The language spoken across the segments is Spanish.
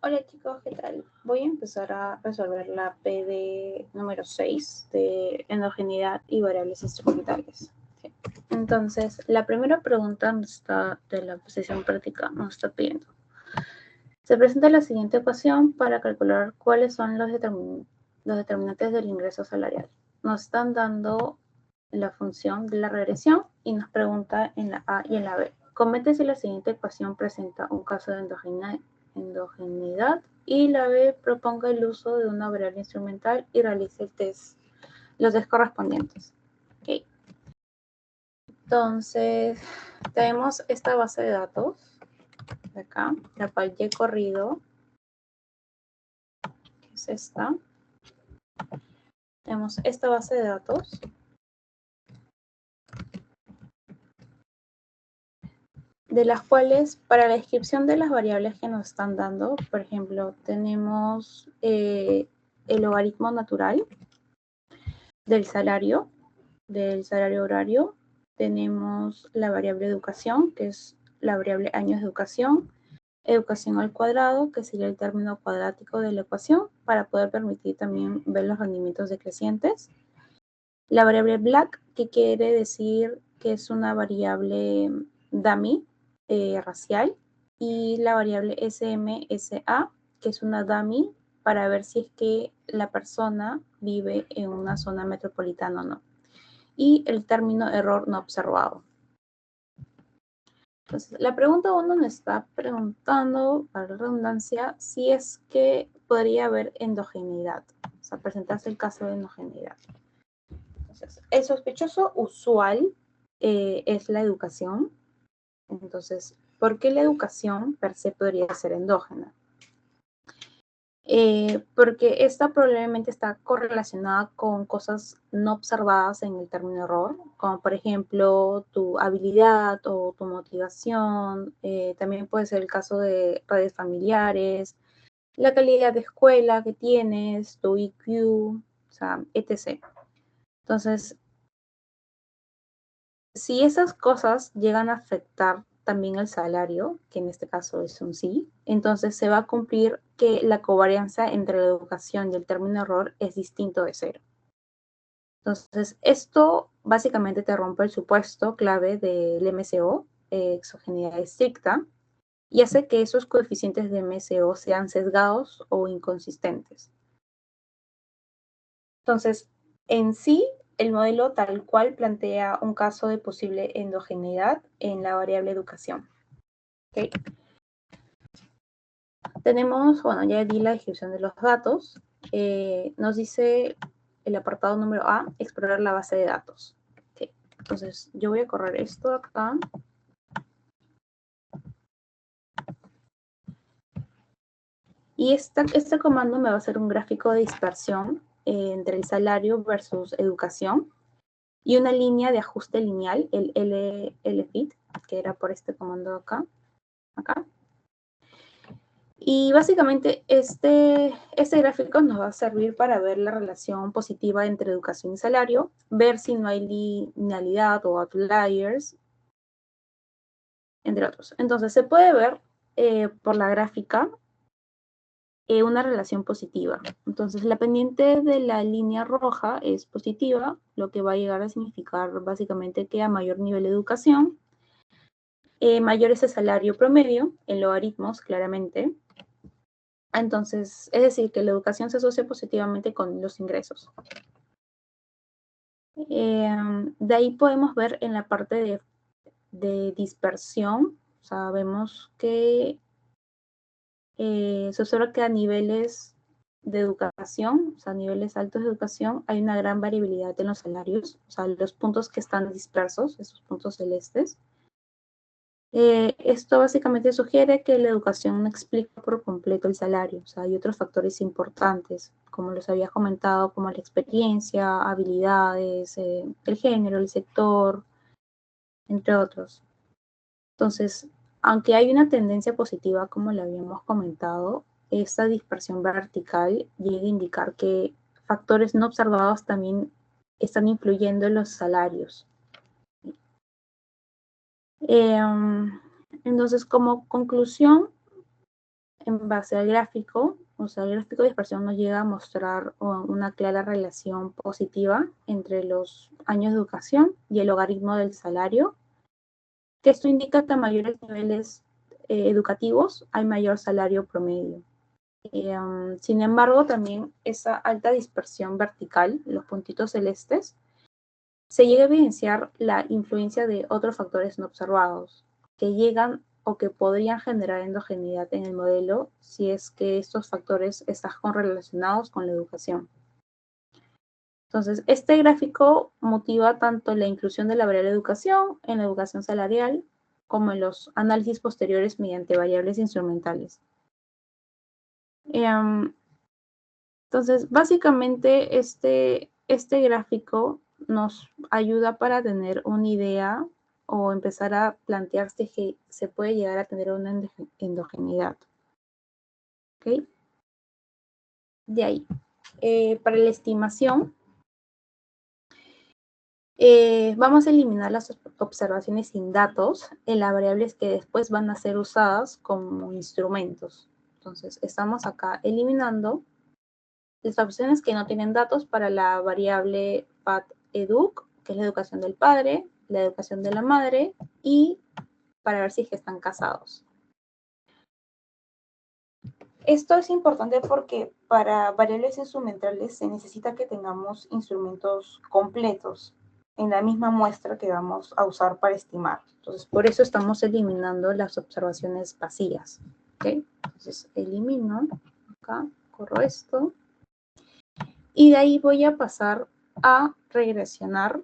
Hola chicos, ¿qué tal? Voy a empezar a resolver la PD número 6 de endogeneidad y variables instrumentales. Sí. Entonces, la primera pregunta de la posición práctica nos está pidiendo. Se presenta la siguiente ecuación para calcular cuáles son los determinantes del ingreso salarial. Nos están dando la función de la regresión y nos pregunta en la A y en la B. Comente si la siguiente ecuación presenta un caso de endogeneidad y la B proponga el uso de una variable instrumental y realice los test correspondientes. Okay. Entonces, tenemos esta base de datos de acá, la cual ya he corrido, que es esta. Tenemos esta base de datos. De las cuales, para la descripción de las variables que nos están dando, por ejemplo, tenemos el logaritmo natural del salario horario, tenemos la variable educación, que es la variable años de educación al cuadrado, que sería el término cuadrático de la ecuación, para poder permitir también ver los rendimientos decrecientes. La variable black, que quiere decir que es una variable dummy racial, y la variable SMSA, que es una dummy para ver si es que la persona vive en una zona metropolitana o no. Y el término error no observado. Entonces, la pregunta 1 nos está preguntando, para la redundancia, si es que podría haber endogeneidad, o sea, presentarse el caso de endogeneidad. Entonces, el sospechoso usual es la educación. Entonces, ¿por qué la educación per se podría ser endógena? Porque esta probablemente está correlacionada con cosas no observadas en el término error, como por ejemplo tu habilidad o tu motivación. También puede ser el caso de redes familiares, la calidad de escuela que tienes, tu IQ, o sea, etc. Entonces, si esas cosas llegan a afectar también el salario, que en este caso es un sí, entonces se va a cumplir que la covarianza entre la educación y el término error es distinto de cero. Entonces, esto básicamente te rompe el supuesto clave del MCO, exogeneidad estricta, y hace que esos coeficientes de MCO sean sesgados o inconsistentes. Entonces, en sí, el modelo tal cual plantea un caso de posible endogeneidad en la variable educación. ¿Okay? Tenemos, bueno, ya di la descripción de los datos. Nos dice el apartado número A, explorar la base de datos. Okay. Entonces, yo voy a correr esto acá. Y este comando me va a hacer un gráfico de dispersión entre el salario versus educación y una línea de ajuste lineal, el LFIT, que era por este comando acá. Y básicamente este gráfico nos va a servir para ver la relación positiva entre educación y salario, ver si no hay linealidad o outliers, entre otros. Entonces se puede ver por la gráfica una relación positiva. Entonces la pendiente de la línea roja es positiva, lo que va a llegar a significar básicamente que a mayor nivel de educación, mayor es el salario promedio, en logaritmos claramente. Entonces, es decir, que la educación se asocia positivamente con los ingresos. De ahí podemos ver en la parte de dispersión, o sea, vemos que se observa que a niveles de educación, o sea, a niveles altos de educación, hay una gran variabilidad en los salarios, o sea, los puntos que están dispersos, esos puntos celestes. Esto básicamente sugiere que la educación no explica por completo el salario, o sea, hay otros factores importantes, como los había comentado, como la experiencia, habilidades, el género, el sector, entre otros. Entonces, aunque hay una tendencia positiva, como lo habíamos comentado, esta dispersión vertical llega a indicar que factores no observados también están influyendo en los salarios. Entonces, como conclusión, en base al gráfico, o sea, el gráfico de dispersión nos llega a mostrar una clara relación positiva entre los años de educación y el logaritmo del salario, que esto indica que a mayores niveles educativos hay mayor salario promedio. Sin embargo, también esa alta dispersión vertical, los puntitos celestes, se llega a evidenciar la influencia de otros factores no observados, que llegan o que podrían generar endogeneidad en el modelo si es que estos factores están correlacionados con la educación. Entonces, este gráfico motiva tanto la inclusión de la variable educación en la educación salarial como en los análisis posteriores mediante variables instrumentales. Entonces, básicamente este gráfico nos ayuda para tener una idea o empezar a plantearse que se puede llegar a tener una endogeneidad. ¿Ok? De ahí. Para la estimación, vamos a eliminar las observaciones sin datos en las variables que después van a ser usadas como instrumentos. Entonces, estamos acá eliminando las opciones que no tienen datos para la variable PAT-EDUC, que es la educación del padre, la educación de la madre, y para ver si es que están casados. Esto es importante porque para variables instrumentales se necesita que tengamos instrumentos completos en la misma muestra que vamos a usar para estimar. Entonces, por eso estamos eliminando las observaciones vacías. ¿Okay? Entonces, elimino, acá, corro esto. Y de ahí voy a pasar a regresionar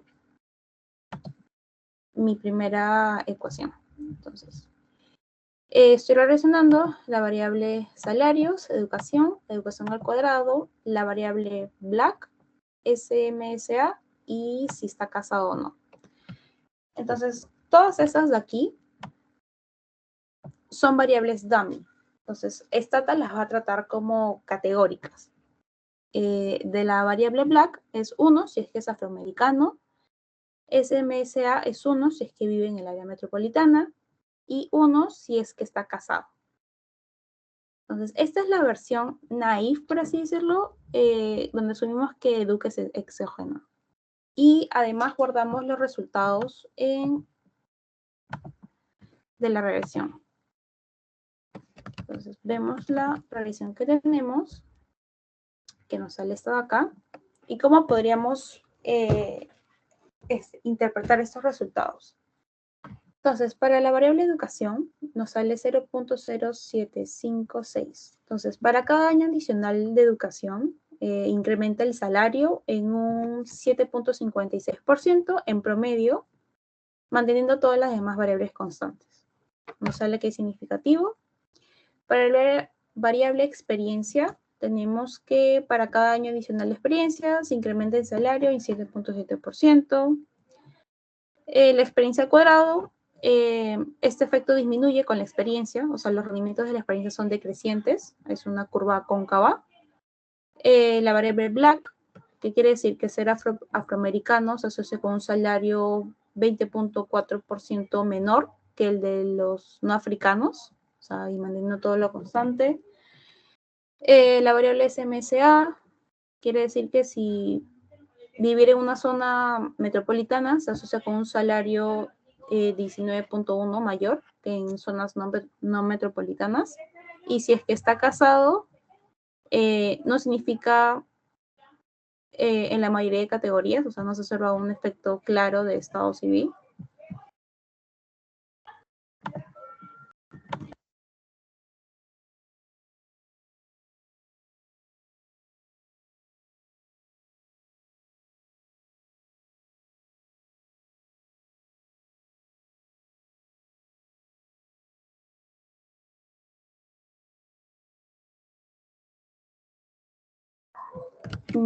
mi primera ecuación. Entonces, estoy regresionando la variable salarios, educación al cuadrado, la variable black, SMSA y si está casado o no. Entonces, todas esas de aquí son variables dummy. Entonces, esta las va a tratar como categóricas. De la variable black es 1 si es que es afroamericano, SMSA es 1 si es que vive en el área metropolitana y 1 si es que está casado. Entonces, esta es la versión naif, por así decirlo, donde asumimos que Educa es exógeno. Y además guardamos los resultados de la regresión. Entonces, vemos la regresión que tenemos, que nos sale esta de acá, y cómo podríamos interpretar estos resultados. Entonces, para la variable educación nos sale 0.0756. Entonces, para cada año adicional de educación, incrementa el salario en un 7.56% en promedio, manteniendo todas las demás variables constantes. Nos sale que es significativo. Para la variable experiencia, tenemos que para cada año adicional de experiencia se incrementa el salario en 7.7%. La experiencia al cuadrado, este efecto disminuye con la experiencia, o sea, los rendimientos de la experiencia son decrecientes, es una curva cóncava. La variable black, que quiere decir que ser afroamericano se asocia con un salario 20.4% menor que el de los no africanos, o sea, y manteniendo todo lo constante. La variable SMSA quiere decir que si vivir en una zona metropolitana se asocia con un salario 19.1 mayor que en zonas no metropolitanas. Y si es que está casado, no significa en la mayoría de categorías, o sea, no se observa un efecto claro de estado civil.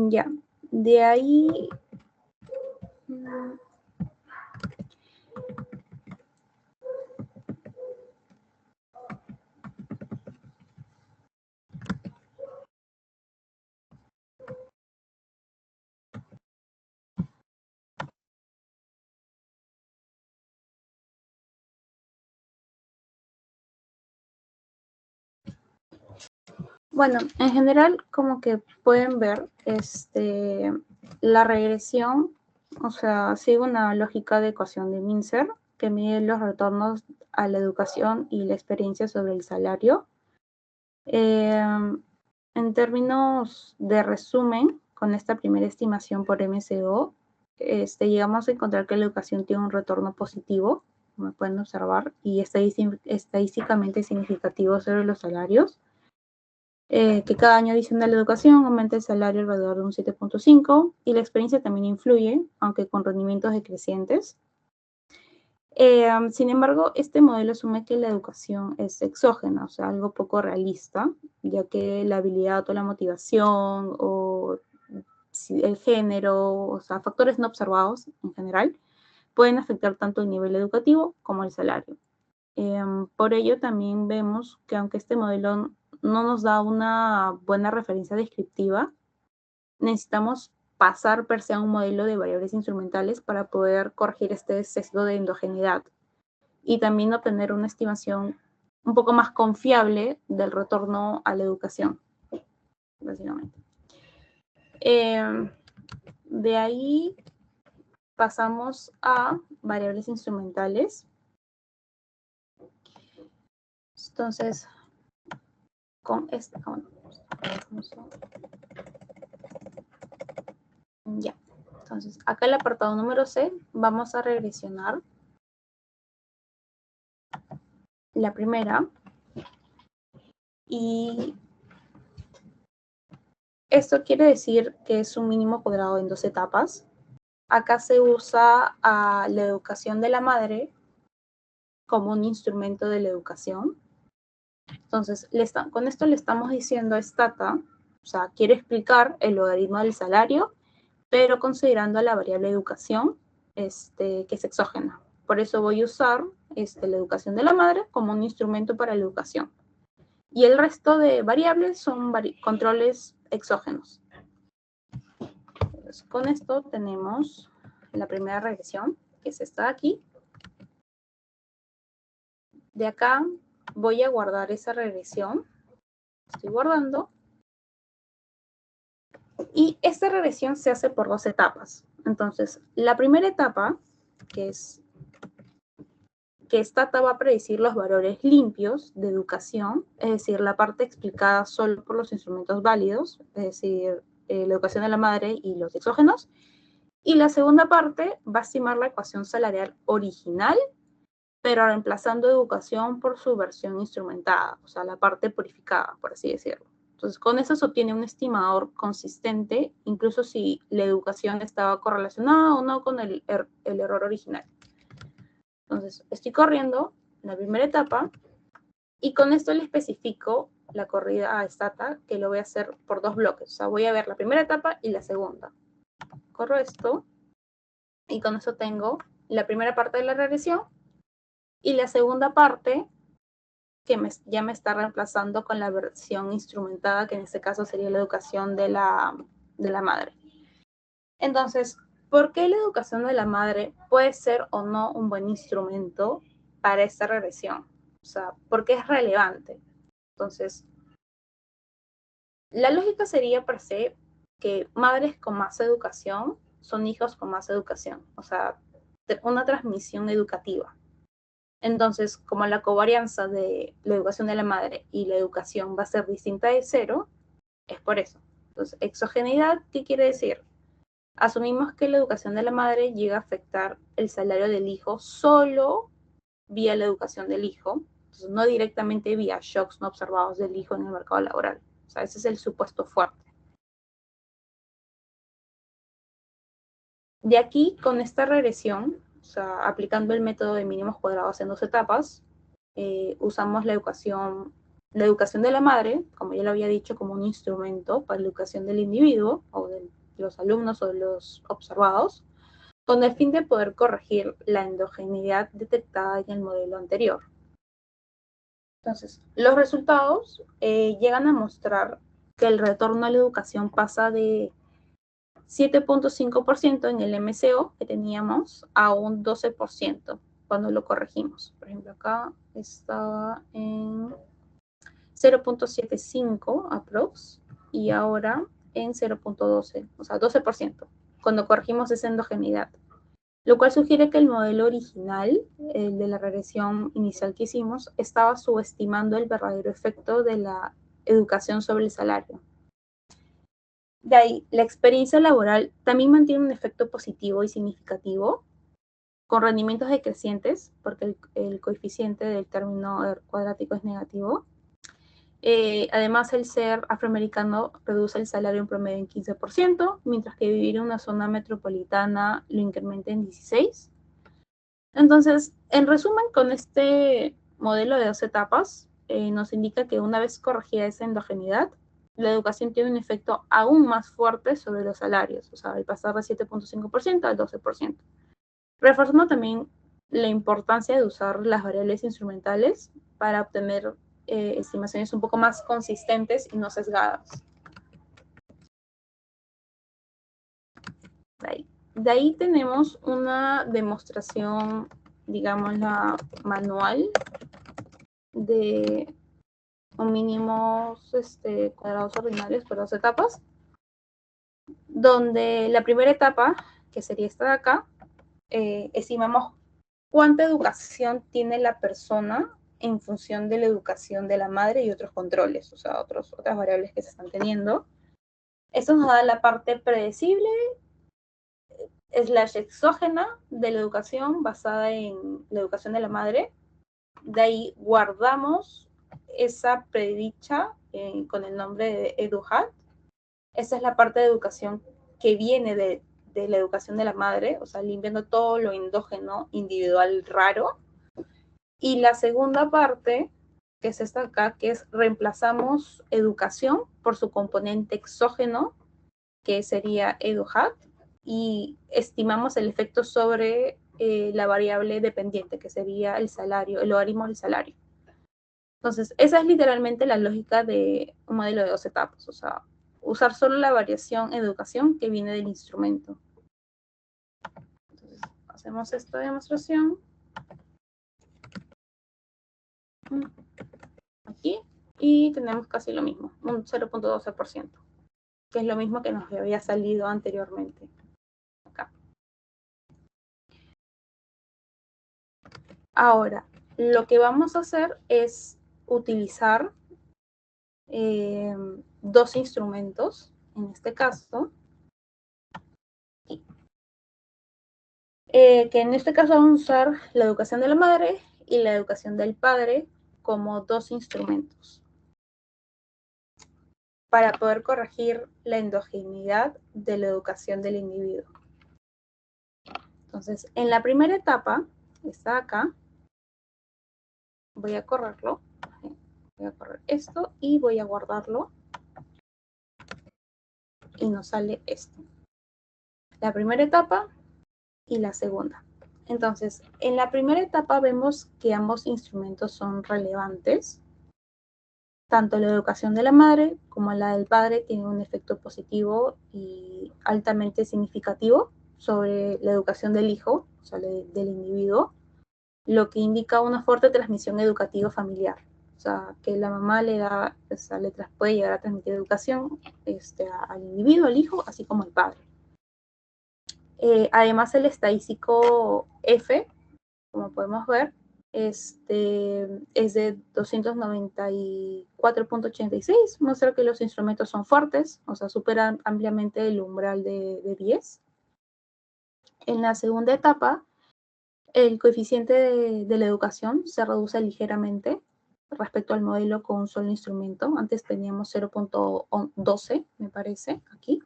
Ya, de ahí... Bueno, en general, como que pueden ver, la regresión, o sea, sigue una lógica de ecuación de Mincer que mide los retornos a la educación y la experiencia sobre el salario. En términos de resumen, con esta primera estimación por MSO, llegamos a encontrar que la educación tiene un retorno positivo, como pueden observar, y estadísticamente significativo sobre los salarios. Que cada año adicional de la educación aumenta el salario alrededor de un 7.5 y la experiencia también influye, aunque con rendimientos decrecientes. Sin embargo, este modelo asume que la educación es exógena, o sea, algo poco realista, ya que la habilidad o la motivación o el género, o sea, factores no observados en general, pueden afectar tanto el nivel educativo como el salario. Por ello, también vemos que aunque este modelo no nos da una buena referencia descriptiva, necesitamos pasar per se a un modelo de variables instrumentales para poder corregir este sesgo de endogeneidad y también obtener una estimación un poco más confiable del retorno a la educación, básicamente. De ahí pasamos a variables instrumentales. Entonces, con esta, ya. Entonces, acá el apartado número C, vamos a regresionar la primera. Y esto quiere decir que es un mínimo cuadrado en 2 etapas. Acá se usa a la educación de la madre como un instrumento de la educación. Entonces, con esto le estamos diciendo a Stata, o sea, quiere explicar el logaritmo del salario, pero considerando la variable educación, que es exógena. Por eso voy a usar la educación de la madre como un instrumento para la educación. Y el resto de variables son controles exógenos. Entonces, con esto tenemos la primera regresión, que es esta de aquí. De acá voy a guardar esa regresión. Estoy guardando. Y esta regresión se hace por 2 etapas. Entonces, la primera etapa, que es que Stata va a predecir los valores limpios de educación, es decir, la parte explicada solo por los instrumentos válidos, es decir, la educación de la madre y los exógenos. Y la segunda parte va a estimar la ecuación salarial original, pero reemplazando educación por su versión instrumentada, o sea, la parte purificada, por así decirlo. Entonces, con eso se obtiene un estimador consistente, incluso si la educación estaba correlacionada o no con el error original. Entonces, estoy corriendo la primera etapa y con esto le especifico la corrida a Stata, que lo voy a hacer por 2 bloques. O sea, voy a ver la primera etapa y la segunda. Corro esto y con eso tengo la primera parte de la regresión y la segunda parte que ya me está reemplazando con la versión instrumentada, que en este caso sería la educación de la madre. Entonces, ¿por qué la educación de la madre puede ser o no un buen instrumento para esta regresión? O sea, ¿por qué es relevante? Entonces, la lógica sería per se que madres con más educación son hijos con más educación, o sea, una transmisión educativa. Entonces, como la covarianza de la educación de la madre y la educación va a ser distinta de 0, es por eso. Entonces, exogeneidad, ¿qué quiere decir? Asumimos que la educación de la madre llega a afectar el salario del hijo solo vía la educación del hijo, entonces no directamente vía shocks no observados del hijo en el mercado laboral. O sea, ese es el supuesto fuerte. De aquí, con esta regresión, o sea, aplicando el método de mínimos cuadrados en 2 etapas, usamos la educación de la madre, como ya lo había dicho, como un instrumento para la educación del individuo o de los alumnos o de los observados, con el fin de poder corregir la endogeneidad detectada en el modelo anterior. Entonces, los resultados llegan a mostrar que el retorno a la educación pasa de 7.5% en el MCO que teníamos a un 12% cuando lo corregimos. Por ejemplo, acá estaba en 0.75 aprox y ahora en 0.12, o sea, 12%, cuando corregimos esa endogeneidad. Lo cual sugiere que el modelo original, el de la regresión inicial que hicimos, estaba subestimando el verdadero efecto de la educación sobre el salario. De ahí, la experiencia laboral también mantiene un efecto positivo y significativo, con rendimientos decrecientes, porque el coeficiente del término cuadrático es negativo. Además, el ser afroamericano reduce el salario en promedio en 15%, mientras que vivir en una zona metropolitana lo incrementa en 16%. Entonces, en resumen, con este modelo de 2 etapas, nos indica que una vez corregida esa endogeneidad, la educación tiene un efecto aún más fuerte sobre los salarios, o sea, al pasar de 7.5% al 12%. Reforzando también la importancia de usar las variables instrumentales para obtener estimaciones un poco más consistentes y no sesgadas. De ahí tenemos una demostración, digamos, la manual de un mínimos cuadrados ordinales por 2 etapas, donde la primera etapa, que sería esta de acá, estimamos cuánta educación tiene la persona en función de la educación de la madre y otros controles, o sea, otras variables que se están teniendo. Esto nos da la parte predecible / exógena de la educación basada en la educación de la madre. De ahí guardamos esa predicha con el nombre de EduHat. Esa es la parte de educación que viene de la educación de la madre, o sea, limpiando todo lo endógeno, individual, raro. Y la segunda parte, que es esta acá, que es reemplazamos educación por su componente exógeno, que sería EduHat, y estimamos el efecto sobre la variable dependiente, que sería el salario, el logaritmo del salario. Entonces, esa es literalmente la lógica de un modelo de 2 etapas, o sea, usar solo la variación educación que viene del instrumento. Entonces, hacemos esta demostración. Aquí, y tenemos casi lo mismo, un 0.12%, que es lo mismo que nos había salido anteriormente. Acá. Ahora, lo que vamos a hacer es utilizar 2 instrumentos, en este caso, que en este caso vamos a usar la educación de la madre y la educación del padre como 2 instrumentos para poder corregir la endogeneidad de la educación del individuo. Entonces, en la primera etapa, está acá, voy a correrlo, voy a correr esto y voy a guardarlo y nos sale esto. La primera etapa y la segunda. Entonces, en la primera etapa vemos que ambos instrumentos son relevantes. Tanto la educación de la madre como la del padre tienen un efecto positivo y altamente significativo sobre la educación del hijo, o sea, del individuo, lo que indica una fuerte transmisión educativa familiar. O sea, que la mamá le da, o sea, puede llegar a transmitir educación al individuo, al hijo, así como al padre. Además, el estadístico F, como podemos ver, es de 294.86, muestra que los instrumentos son fuertes, o sea, superan ampliamente el umbral de 10. En la segunda etapa, el coeficiente de la educación se reduce ligeramente respecto al modelo con un solo instrumento. Antes teníamos 0.12, me parece, aquí.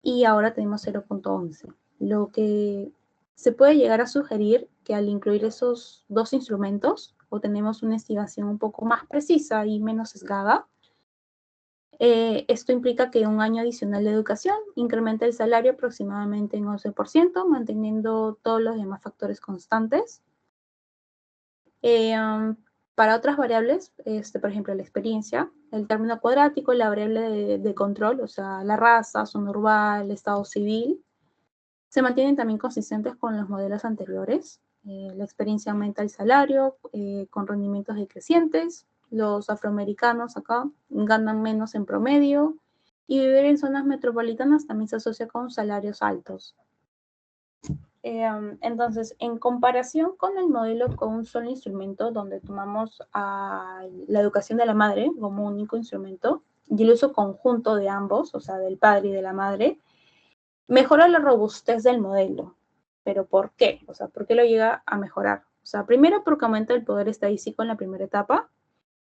Y ahora tenemos 0.11. Lo que se puede llegar a sugerir que al incluir esos 2 instrumentos, obtenemos una estimación un poco más precisa y menos sesgada. Esto implica que un año adicional de educación incrementa el salario aproximadamente en 11%, manteniendo todos los demás factores constantes. Para otras variables, por ejemplo, la experiencia, el término cuadrático, la variable de control, o sea, la raza, zona urbana, el estado civil, se mantienen también consistentes con los modelos anteriores. La experiencia aumenta el salario con rendimientos decrecientes los afroamericanos acá ganan menos en promedio y vivir en zonas metropolitanas también se asocia con salarios altos. Entonces, en comparación con el modelo con un solo instrumento, donde tomamos a la educación de la madre como único instrumento y el uso conjunto de ambos, o sea, del padre y de la madre, mejora la robustez del modelo. ¿Pero por qué? O sea, ¿por qué lo llega a mejorar? O sea, primero porque aumenta el poder estadístico en la primera etapa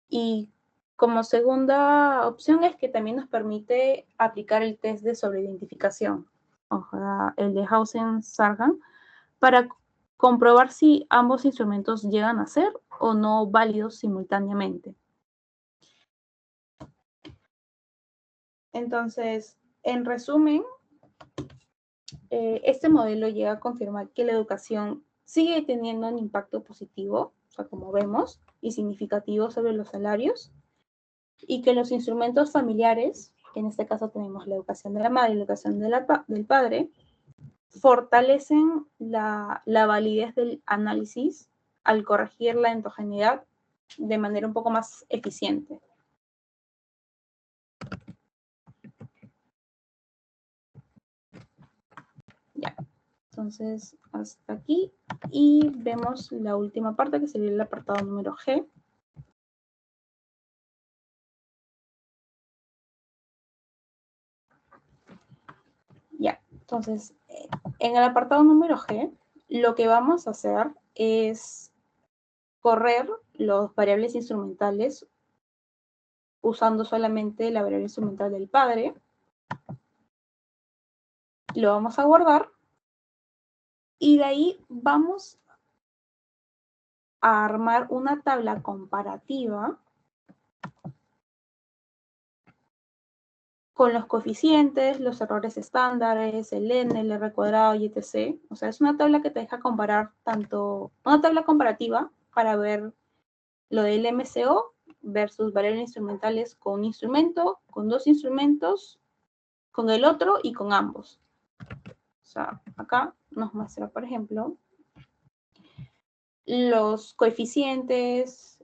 y como segunda opción es que también nos permite aplicar el test de sobreidentificación, o sea, el de Hausen-Sargan, para comprobar si ambos instrumentos llegan a ser o no válidos simultáneamente. Entonces, en resumen, este modelo llega a confirmar que la educación sigue teniendo un impacto positivo, o sea, como vemos, y significativo sobre los salarios, y que los instrumentos familiares, que en este caso tenemos la educación de la madre y la educación del padre, fortalecen la validez del análisis al corregir la endogeneidad de manera un poco más eficiente. Ya, entonces hasta aquí y vemos la última parte que sería el apartado número G. Ya, entonces en el apartado número G lo que vamos a hacer es correr los variables instrumentales usando solamente la variable instrumental del padre. Lo vamos a guardar y de ahí vamos a armar una tabla comparativa con los coeficientes, los errores estándares, el n, el r cuadrado y etc. O sea, es una tabla que te deja comparar tanto, una tabla comparativa para ver lo del MCO versus variables instrumentales con un instrumento, con dos instrumentos, con el otro y con ambos. O sea, acá nos muestra, por ejemplo, los coeficientes,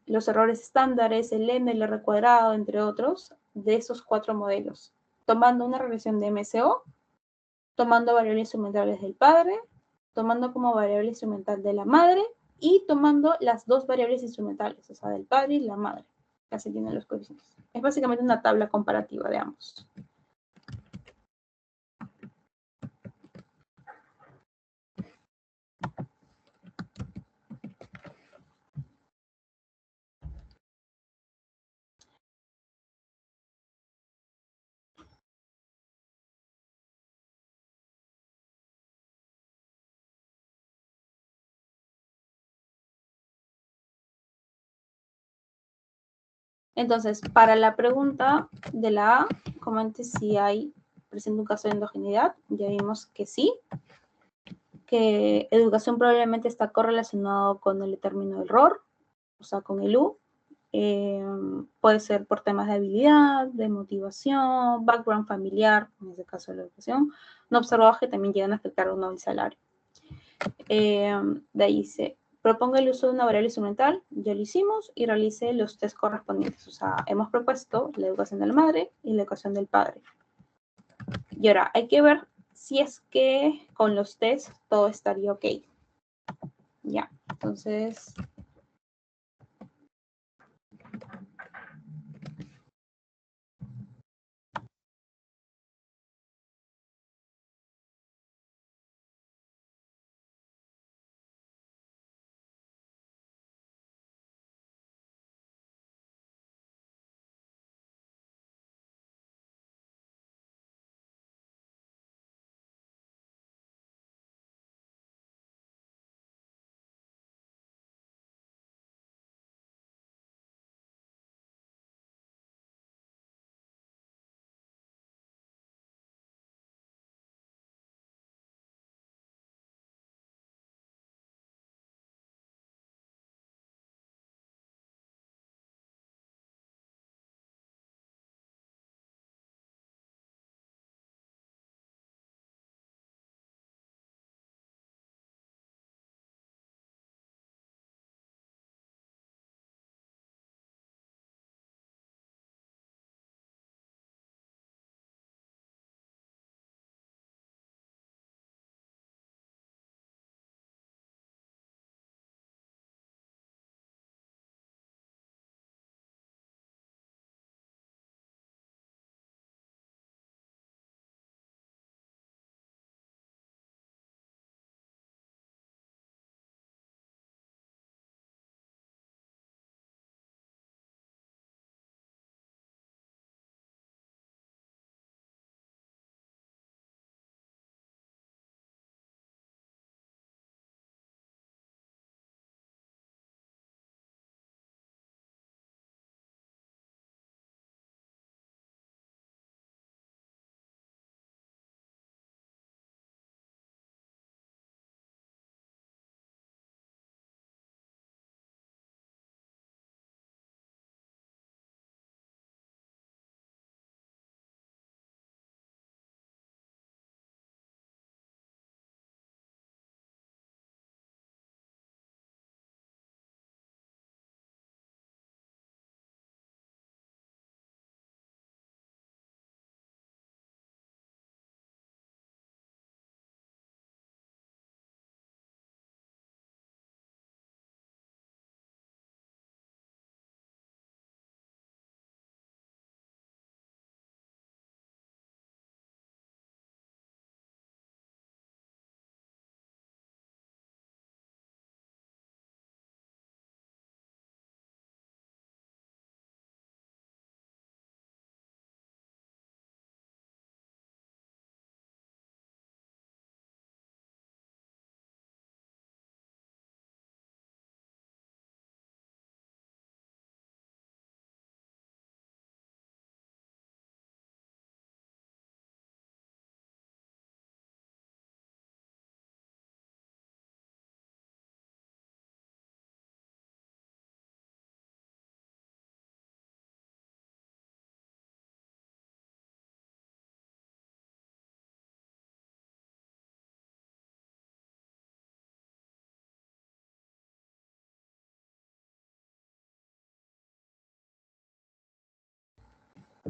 los errores estándares, el n, el r cuadrado, entre otros, de esos cuatro modelos, tomando una regresión de MCO, tomando variables instrumentales del padre, tomando como variable instrumental de la madre y tomando las dos variables instrumentales, o sea, del padre y la madre. Así tienen los coeficientes. Es básicamente una tabla comparativa de ambos. Entonces, para la pregunta de la A, comente si hay presente un caso de endogeneidad. Ya vimos que sí, que educación probablemente está correlacionado con el término error, o sea, con el U. Puede ser por temas de habilidad, de motivación, background familiar, en este caso de la educación, no observados que también llegan a afectar o no el salario. De ahí se proponga el uso de una variable instrumental, ya lo hicimos, y realice los test correspondientes. O sea, hemos propuesto la educación de la madre y la educación del padre. Y ahora hay que ver si es que con los tests todo estaría ok. Ya, entonces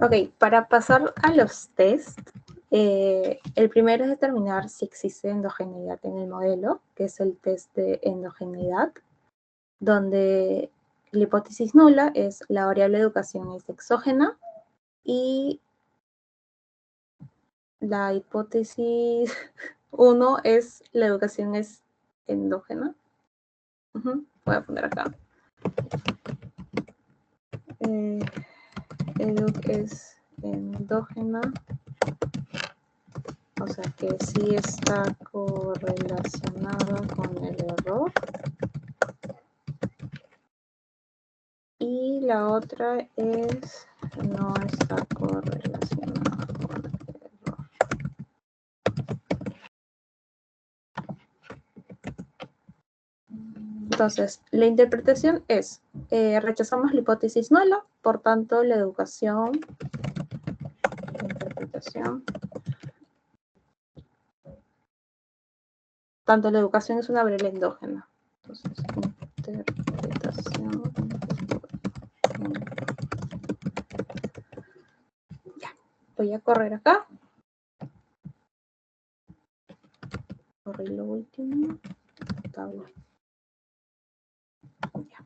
Ok, para pasar a los test, el primero es determinar si existe endogeneidad en el modelo, que es el test de endogeneidad, donde la hipótesis nula es la variable de educación es exógena y la hipótesis 1 es la educación es endógena. Voy a poner acá. Educ es endógena, o sea que sí está correlacionada con el error. Y la otra es no está correlacionada con el error. Entonces, la interpretación es, rechazamos la hipótesis nula, por tanto, la interpretación, tanto la educación es una variable endógena. Entonces, interpretación. Ya, voy a correr acá. Corrí lo último. Tabla. Ya.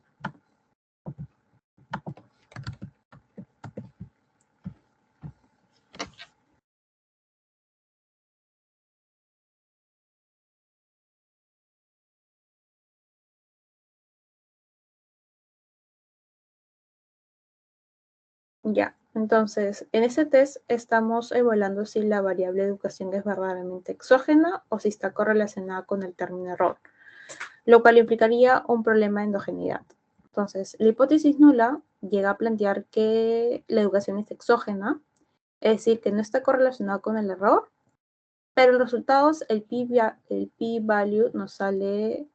Ya, entonces, en ese test estamos evaluando si la variable educación es verdaderamente exógena o si está correlacionada con el término error, lo cual implicaría un problema de endogeneidad. Entonces, la hipótesis nula llega a plantear que la educación es exógena, es decir, que no está correlacionada con el error, pero en los resultados el p-value nos sale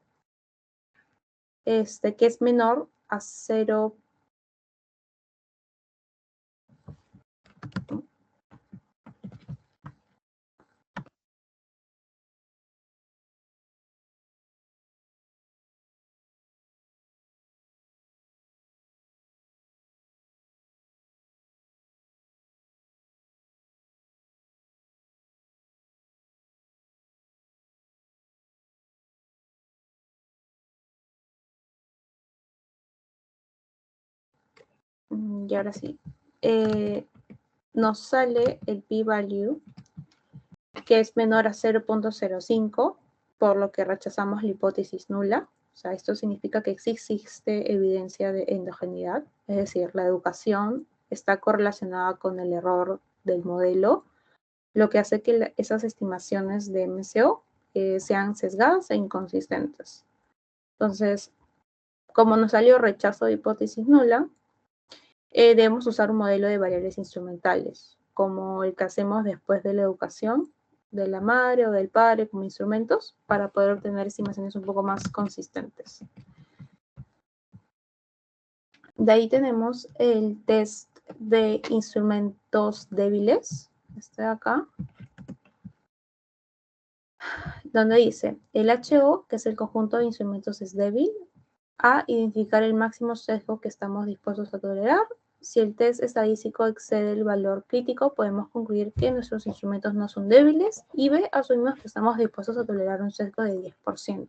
que es menor a 0. Y ahora sí. Nos sale el p-value que es menor a 0.05, por lo que rechazamos la hipótesis nula. O sea, esto significa que sí existe evidencia de endogeneidad, es decir, la educación está correlacionada con el error del modelo, lo que hace que esas estimaciones de MCO sean sesgadas e inconsistentes. Entonces, como nos salió rechazo de hipótesis nula, debemos usar un modelo de variables instrumentales, como el que hacemos después de la educación de la madre o del padre como instrumentos, para poder obtener estimaciones un poco más consistentes. De ahí tenemos el test de instrumentos débiles, este de acá, donde dice, el HO, que es el conjunto de instrumentos, es débil, a identificar el máximo sesgo que estamos dispuestos a tolerar. Si el test estadístico excede el valor crítico, podemos concluir que nuestros instrumentos no son débiles. Y B, asumimos que estamos dispuestos a tolerar un sesgo de 10%.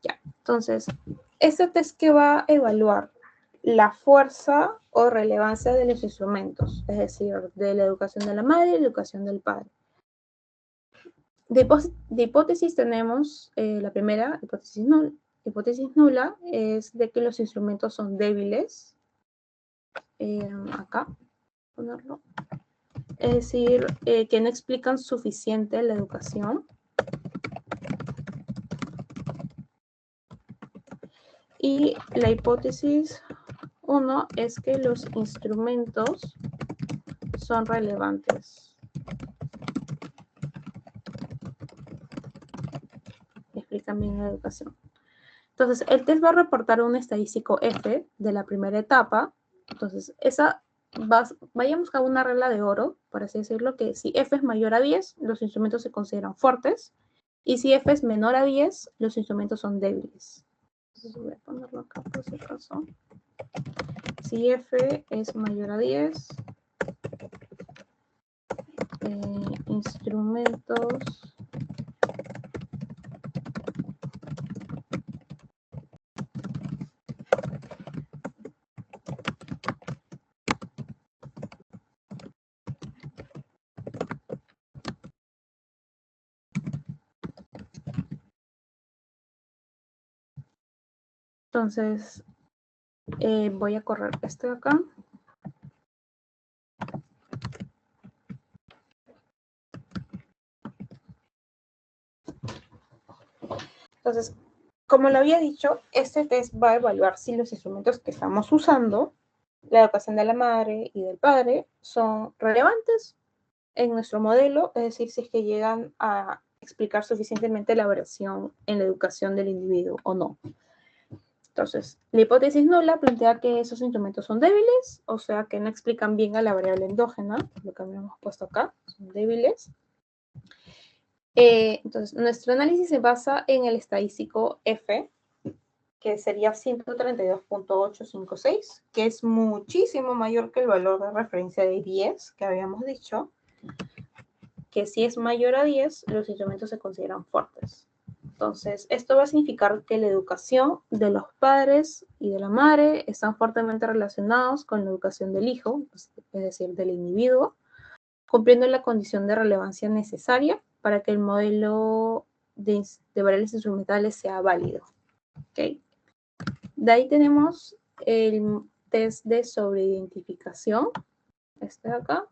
Ya, entonces, este test que va a evaluar la fuerza o relevancia de los instrumentos, es decir, de la educación de la madre y la educación del padre. De hipótesis tenemos la primera, hipótesis nula, es de que los instrumentos son débiles. Acá, ponerlo. Es decir, que no explican suficiente la educación. Y la hipótesis 1 es que los instrumentos son relevantes. Explican bien la educación. Entonces, el test va a reportar un estadístico F de la primera etapa. Entonces, vayamos a una regla de oro, por así decirlo, que si F es mayor a 10, los instrumentos se consideran fuertes, y si F es menor a 10, los instrumentos son débiles. Entonces voy a ponerlo acá por si acaso. Si f es mayor a 10, instrumentos entonces voy a correr este de acá. Entonces, como lo había dicho, este test va a evaluar si los instrumentos que estamos usando, la educación de la madre y del padre, son relevantes en nuestro modelo, es decir, si es que llegan a explicar suficientemente la variación en la educación del individuo o no. Entonces, la hipótesis nula plantea que esos instrumentos son débiles, o sea, que no explican bien a la variable endógena, lo que habíamos puesto acá, son débiles. Entonces, nuestro análisis se basa en el estadístico F, que sería 132.856, que es muchísimo mayor que el valor de referencia de 10 que habíamos dicho, que si es mayor a 10, los instrumentos se consideran fuertes. Entonces, esto va a significar que la educación de los padres y de la madre están fuertemente relacionados con la educación del hijo, es decir, del individuo, cumpliendo la condición de relevancia necesaria para que el modelo de variables instrumentales sea válido. ¿Okay? De ahí tenemos el test de sobreidentificación, este de acá.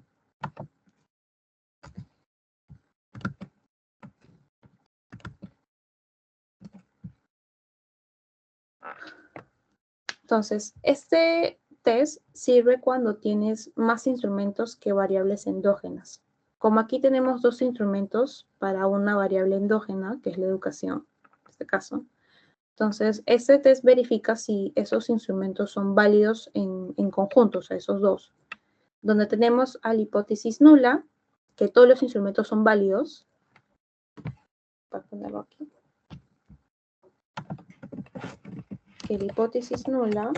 Entonces, este test sirve cuando tienes más instrumentos que variables endógenas. Como aquí tenemos dos instrumentos para una variable endógena, que es la educación, en este caso. Entonces, este test verifica si esos instrumentos son válidos en conjunto, o sea, esos dos. Donde tenemos a la hipótesis nula, que todos los instrumentos son válidos. Voy a ponerlo aquí. Que la hipótesis nula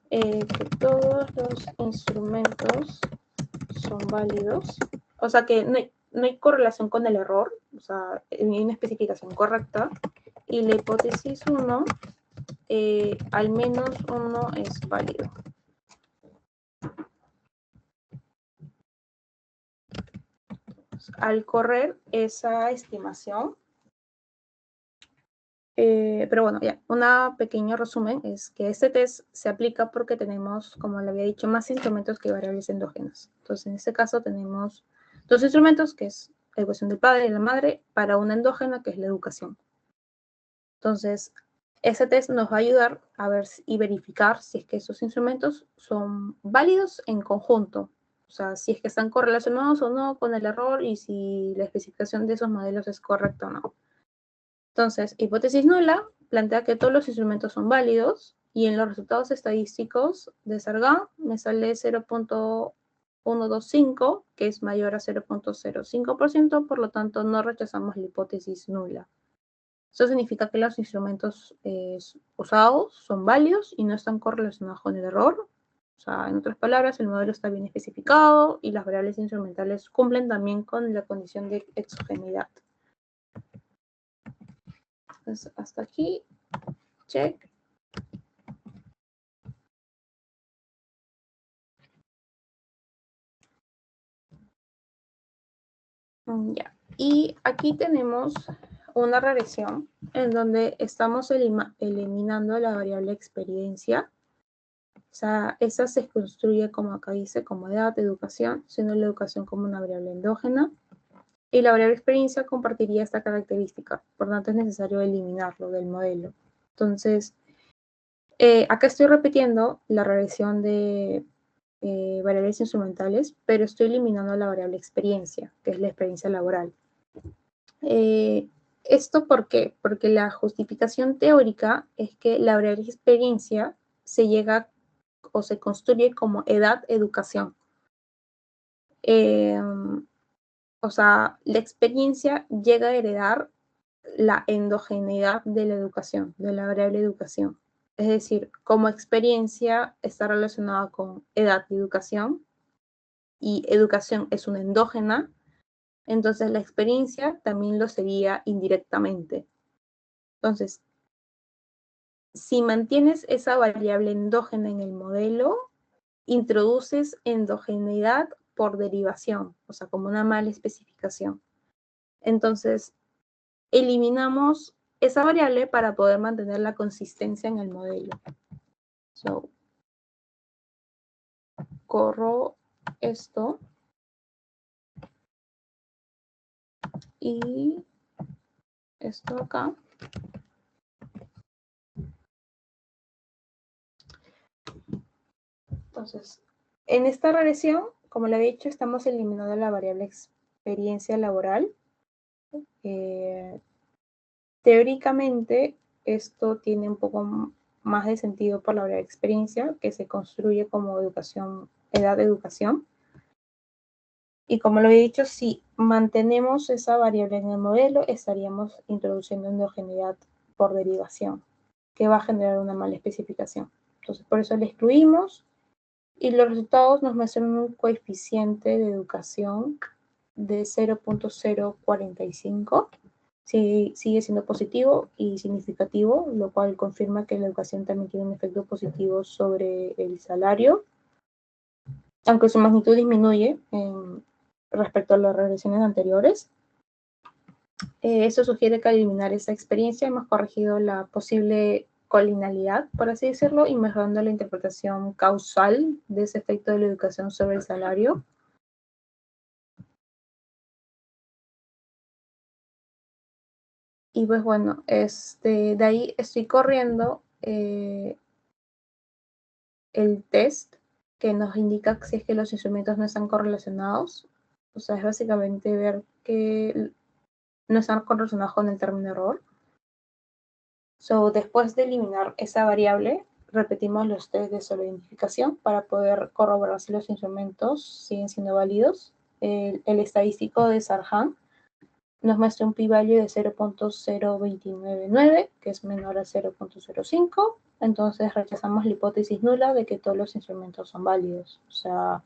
que todos los instrumentos son válidos, o sea que no hay correlación con el error, o sea, hay una especificación correcta, y la hipótesis 1, al menos uno es válido. Al correr esa estimación, pero bueno, ya, un pequeño resumen es que este test se aplica porque tenemos, como le había dicho, más instrumentos que variables endógenas. Entonces, en este caso tenemos dos instrumentos, que es la educación del padre y la madre, para una endógena, que es la educación. Entonces, ese test nos va a ayudar a ver y verificar si es que esos instrumentos son válidos en conjunto. O sea, si es que están correlacionados o no con el error y si la especificación de esos modelos es correcta o no. Entonces, hipótesis nula plantea que todos los instrumentos son válidos y en los resultados estadísticos de Sargán me sale 0.125, que es mayor a 0.05%, por lo tanto no rechazamos la hipótesis nula. Eso significa que los instrumentos usados son válidos y no están correlacionados con el error. O sea, en otras palabras, el modelo está bien especificado y las variables instrumentales cumplen también con la condición de exogeneidad. Entonces, hasta aquí, check. Ya. Y aquí tenemos una regresión en donde estamos eliminando la variable experiencia. O sea, esa se construye, como acá dice, como edad, educación, siendo la educación como una variable endógena. Y la variable experiencia compartiría esta característica. Por lo tanto, es necesario eliminarlo del modelo. Entonces, acá estoy repitiendo la regresión de variables instrumentales, pero estoy eliminando la variable experiencia, que es la experiencia laboral. ¿Esto por qué? Porque la justificación teórica es que la variable experiencia se llega o se construye como edad-educación. O sea, la experiencia llega a heredar la endogeneidad de la educación, de la variable educación. Es decir, como experiencia está relacionada con edad y educación es una endógena, entonces la experiencia también lo sería indirectamente. Entonces, si mantienes esa variable endógena en el modelo, introduces endogeneidad por derivación, o sea, como una mala especificación. Entonces, eliminamos esa variable para poder mantener la consistencia en el modelo. So, corro esto y esto acá. Entonces, en esta regresión, como le había dicho, estamos eliminando la variable experiencia laboral. Teóricamente, esto tiene un poco más de sentido por la variable experiencia, que se construye como educación, edad de educación. Y como lo he dicho, si mantenemos esa variable en el modelo, estaríamos introduciendo endogeneidad por derivación, que va a generar una mala especificación. Entonces, por eso la excluimos y los resultados nos muestran un coeficiente de educación de 0.045. Sigue siendo positivo y significativo, lo cual confirma que la educación también tiene un efecto positivo sobre el salario, aunque su magnitud disminuye respecto a las regresiones anteriores. Eso sugiere que al eliminar esa experiencia hemos corregido la posible colinalidad, por así decirlo, y mejorando la interpretación causal de ese efecto de la educación sobre el salario. Y pues bueno, de ahí estoy corriendo el test que nos indica si es que los instrumentos no están correlacionados. O sea, es básicamente ver que no están correlacionados con el término error. So, después de eliminar esa variable, repetimos los test de sobreidentificación para poder corroborar si los instrumentos siguen siendo válidos. El estadístico de Sarhan nos muestra un p-value de 0.0299, que es menor a 0.05. Entonces rechazamos la hipótesis nula de que todos los instrumentos son válidos. O sea,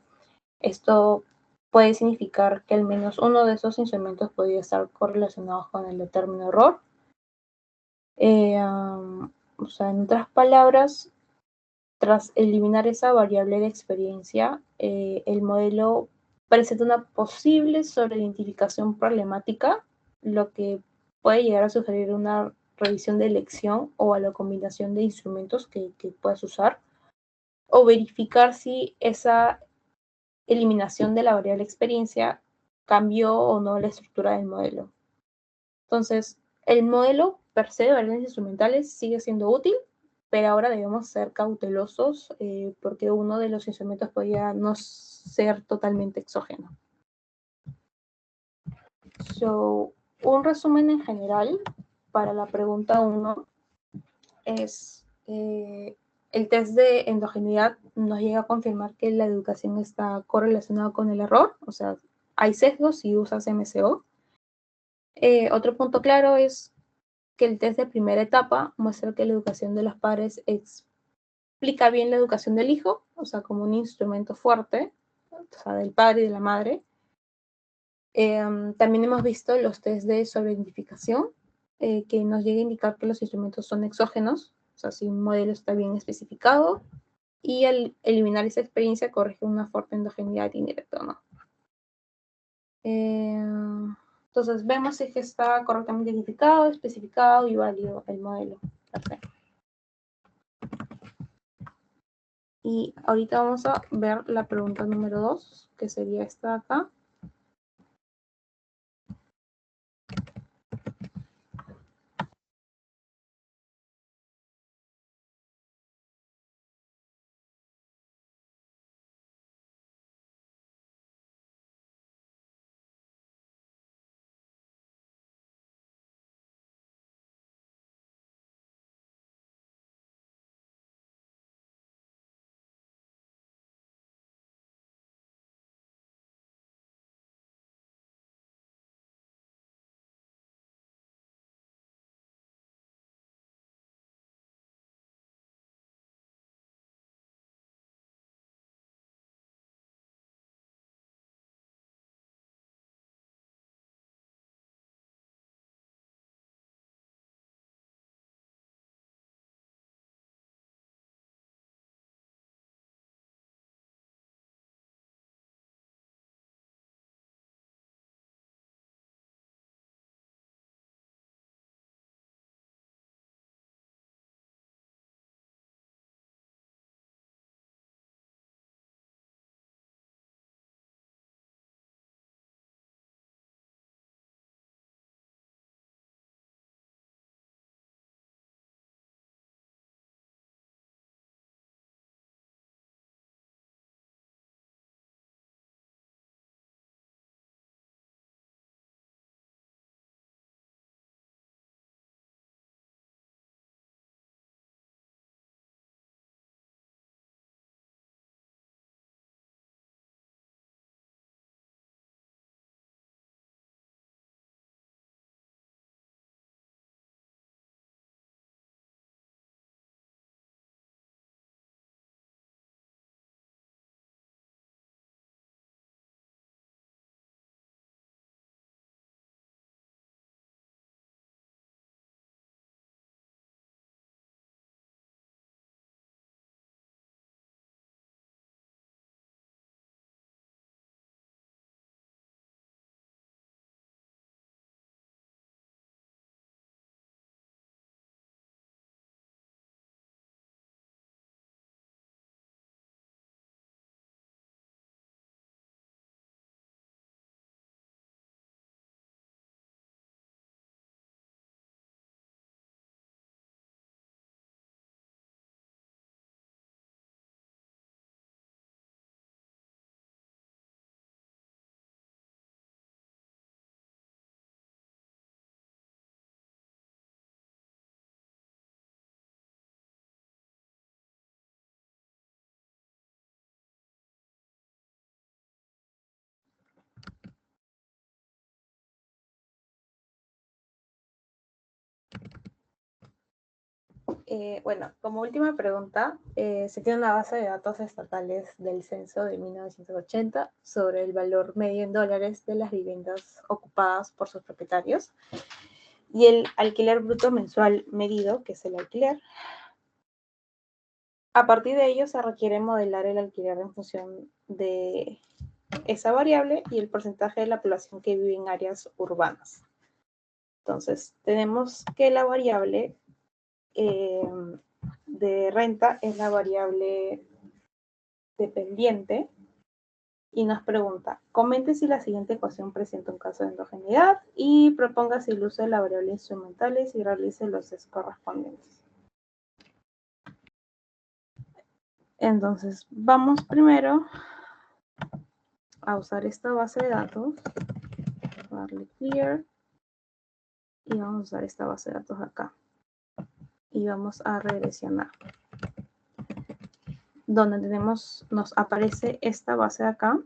esto puede significar que al menos uno de esos instrumentos podría estar correlacionado con el término error. O sea, en otras palabras, tras eliminar esa variable de experiencia, el modelo presenta una posible sobreidentificación problemática, lo que puede llegar a sugerir una revisión de elección o a la combinación de instrumentos que puedas usar, o verificar si esa eliminación de la variable experiencia cambió o no la estructura del modelo. Entonces, el modelo per se de variables instrumentales sigue siendo útil, pero ahora debemos ser cautelosos porque uno de los instrumentos podría no ser totalmente exógeno. So, un resumen en general para la pregunta 1 es el test de endogeneidad nos llega a confirmar que la educación está correlacionada con el error, o sea, hay sesgos si usas MCO. Otro punto claro es que el test de primera etapa muestra que la educación de los padres explica bien la educación del hijo, o sea, como un instrumento fuerte, o sea, del padre y de la madre. También hemos visto los test de sobreidentificación, que nos llega a indicar que los instrumentos son exógenos, o sea, si un modelo está bien especificado, y al eliminar esa experiencia corrige una fuerte endogeneidad indirecta o no. Entonces vemos si es que está correctamente identificado, especificado y válido el modelo. Perfecto. Y ahorita vamos a ver la pregunta número 2, que sería esta de acá. Bueno, como última pregunta, se tiene una base de datos estatales del censo de 1980 sobre el valor medio en dólares de las viviendas ocupadas por sus propietarios y el alquiler bruto mensual medido, que es el alquiler. A partir de ello se requiere modelar el alquiler en función de esa variable y el porcentaje de la población que vive en áreas urbanas. Entonces, tenemos que la variable de renta es la variable dependiente y nos pregunta, comente si la siguiente ecuación presenta un caso de endogeneidad y proponga si el uso de la variable instrumentales y realice los test correspondientes. Entonces, vamos primero a usar esta base de datos, darle clear, y vamos a usar esta base de datos acá. Y vamos a regresionar. Donde tenemos, nos aparece esta base de acá.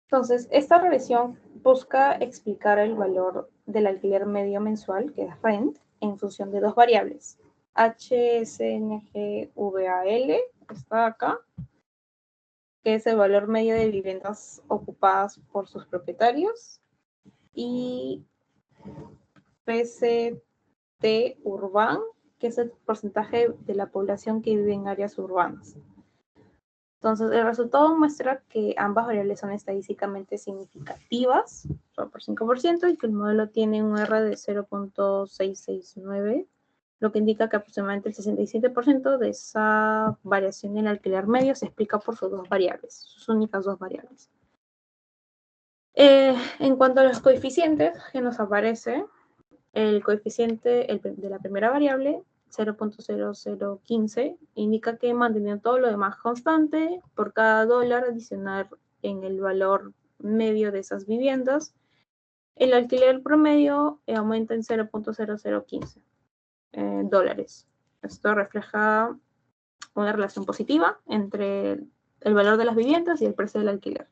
Entonces, esta regresión busca explicar el valor del alquiler medio mensual, que es rent, en función de dos variables. HSNGVAL, está acá, que es el valor medio de viviendas ocupadas por sus propietarios, y PCT Urban, que es el porcentaje de la población que vive en áreas urbanas. Entonces, el resultado muestra que ambas variables son estadísticamente significativas, solo por 5%, y que el modelo tiene un R de 0.669, lo que indica que aproximadamente el 67% de esa variación en el alquiler medio se explica por sus dos variables, sus únicas dos variables. En cuanto a los coeficientes que nos aparece, el coeficiente de la primera variable, 0.0015, indica que manteniendo todo lo demás constante, por cada dólar adicional en el valor medio de esas viviendas, el alquiler promedio aumenta en 0.0015 dólares. Esto refleja una relación positiva entre el valor de las viviendas y el precio del alquiler.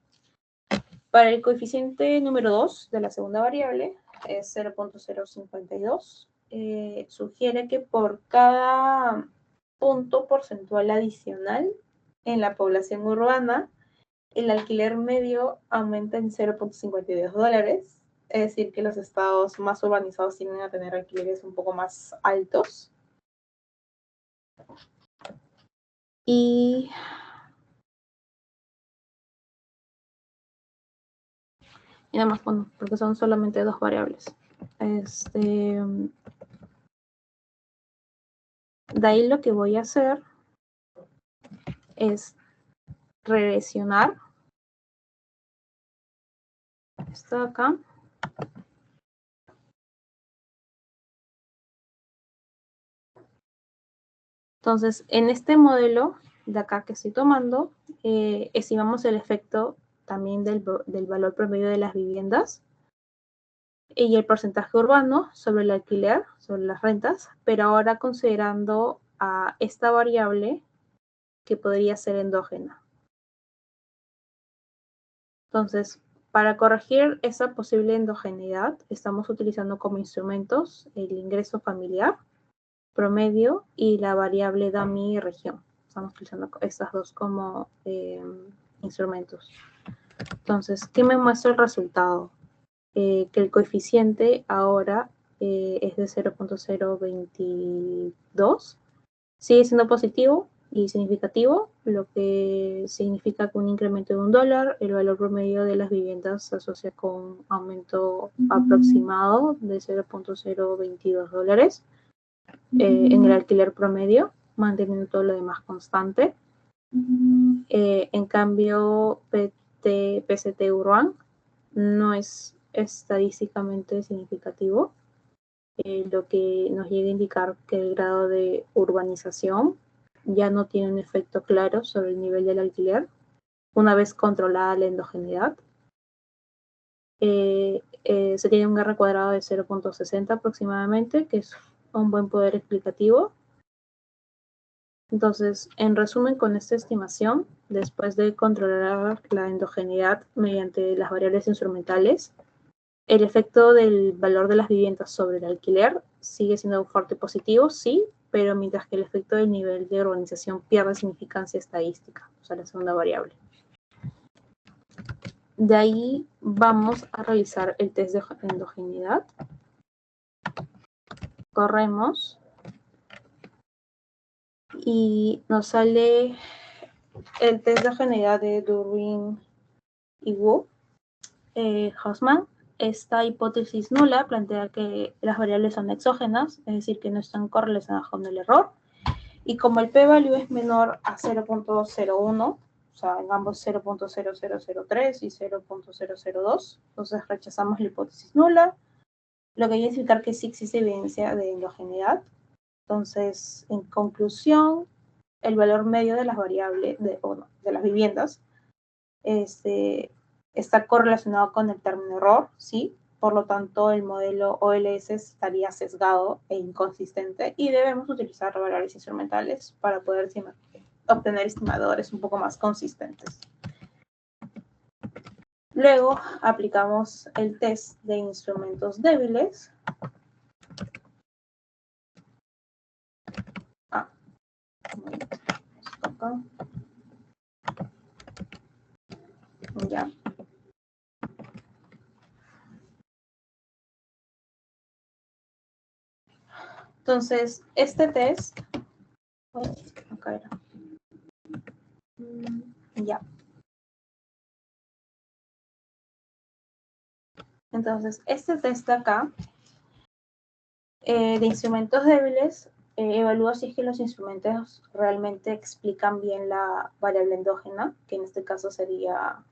Para el coeficiente número 2 de la segunda variable, es 0.052, sugiere que por cada punto porcentual adicional en la población urbana, el alquiler medio aumenta en 0.52 dólares, es decir, que los estados más urbanizados tienden a tener alquileres un poco más altos. Y nada más, bueno, porque son solamente dos variables. De ahí lo que voy a hacer es regresionar esto de acá. Entonces, en este modelo de acá que estoy tomando, estimamos el efecto también del valor promedio de las viviendas y el porcentaje urbano sobre el alquiler, sobre las rentas, pero ahora considerando a esta variable que podría ser endógena. Entonces, para corregir esa posible endogeneidad, estamos utilizando como instrumentos el ingreso familiar promedio y la variable DAMI región. Estamos utilizando estas dos como instrumentos. Entonces, ¿qué me muestra el resultado? Que el coeficiente ahora es de 0.022. Sigue siendo positivo y significativo, lo que significa que un incremento de $1, el valor promedio de las viviendas se asocia con un aumento aproximado de 0.022 dólares en el alquiler promedio, manteniendo todo lo demás constante. En cambio, PCT Urban no es estadísticamente significativo, lo que nos llega a indicar que el grado de urbanización ya no tiene un efecto claro sobre el nivel del alquiler una vez controlada la endogeneidad. Se tiene un R cuadrado de 0.60 aproximadamente, que es un buen poder explicativo. Entonces, en resumen, con esta estimación, después de controlar la endogeneidad mediante las variables instrumentales, El efecto del valor de las viviendas sobre el alquiler sigue siendo fuerte positivo, sí, pero mientras que el efecto del nivel de urbanización pierde significancia estadística, o sea, la segunda variable. De ahí vamos a realizar el test de endogeneidad. Corremos y nos sale el test de homogeneidad de Durin y Wu. Hausmann. Esta hipótesis nula plantea que las variables son exógenas, es decir, que no están correlacionadas con el error. Y como el p-value es menor a 0.01, o sea, en ambos 0.0003 y 0.002, entonces rechazamos la hipótesis nula, lo que quiere significar que sí existe evidencia de endogeneidad. Entonces, en conclusión, el valor medio de las variables, de las viviendas, está correlacionado con el término error, ¿sí? Por lo tanto, el modelo OLS estaría sesgado e inconsistente y debemos utilizar variables instrumentales para poder obtener estimadores un poco más consistentes. Luego, aplicamos el test de instrumentos débiles. Ya. Entonces, este test, acá era. Ya. Entonces, este test de acá, de instrumentos débiles, evalúa si es que los instrumentos realmente explican bien la variable endógena, que en este caso sería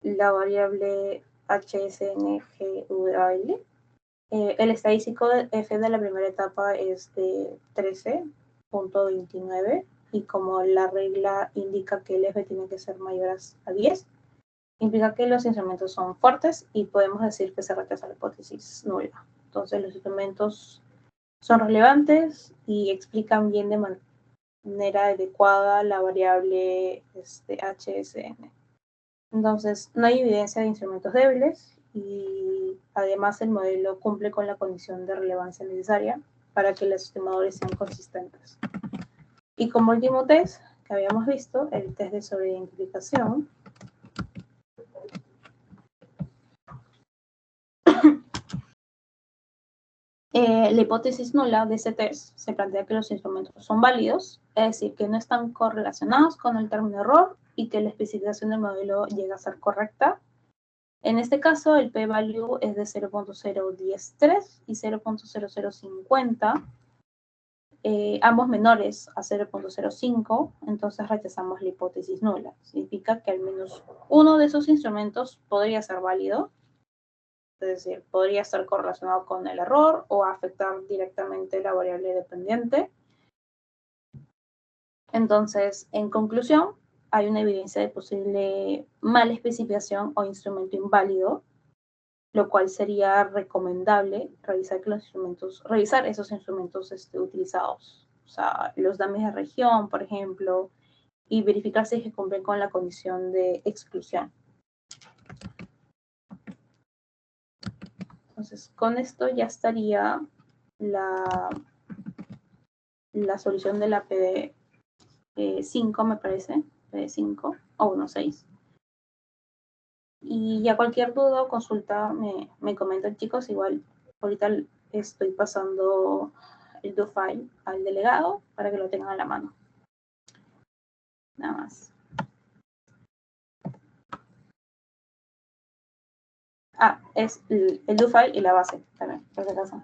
la variable HSNGVAL. El estadístico F de la primera etapa es de 13.29 y como la regla indica que el F tiene que ser mayor a 10, implica que los instrumentos son fuertes y podemos decir que se rechaza la hipótesis nula. Entonces los instrumentos son relevantes y explican bien de manera adecuada la variable HSN. Entonces no hay evidencia de instrumentos débiles y además el modelo cumple con la condición de relevancia necesaria para que los estimadores sean consistentes. Y como último test que habíamos visto, el test de sobreidentificación. La hipótesis nula de ese test se plantea que los instrumentos son válidos, es decir, que no están correlacionados con el término error y que la especificación del modelo llega a ser correcta. En este caso, el p-value es de 0.013 y 0.0050, ambos menores a 0.05, entonces rechazamos la hipótesis nula. Significa que al menos uno de esos instrumentos podría ser válido, es decir, podría estar correlacionado con el error o afectar directamente la variable dependiente. Entonces, en conclusión, hay una evidencia de posible mala especificación o instrumento inválido, lo cual sería recomendable revisar esos instrumentos utilizados. O sea, los dames de región, por ejemplo, y verificar si cumplen con la condición de exclusión. Entonces, con esto ya estaría la solución de la PD5, me parece, PD5 o 1.6. Y ya cualquier duda o consulta me comentan, chicos. Igual ahorita estoy pasando el do file al delegado para que lo tengan a la mano. Nada más. Es el do file y la base también, por si acaso.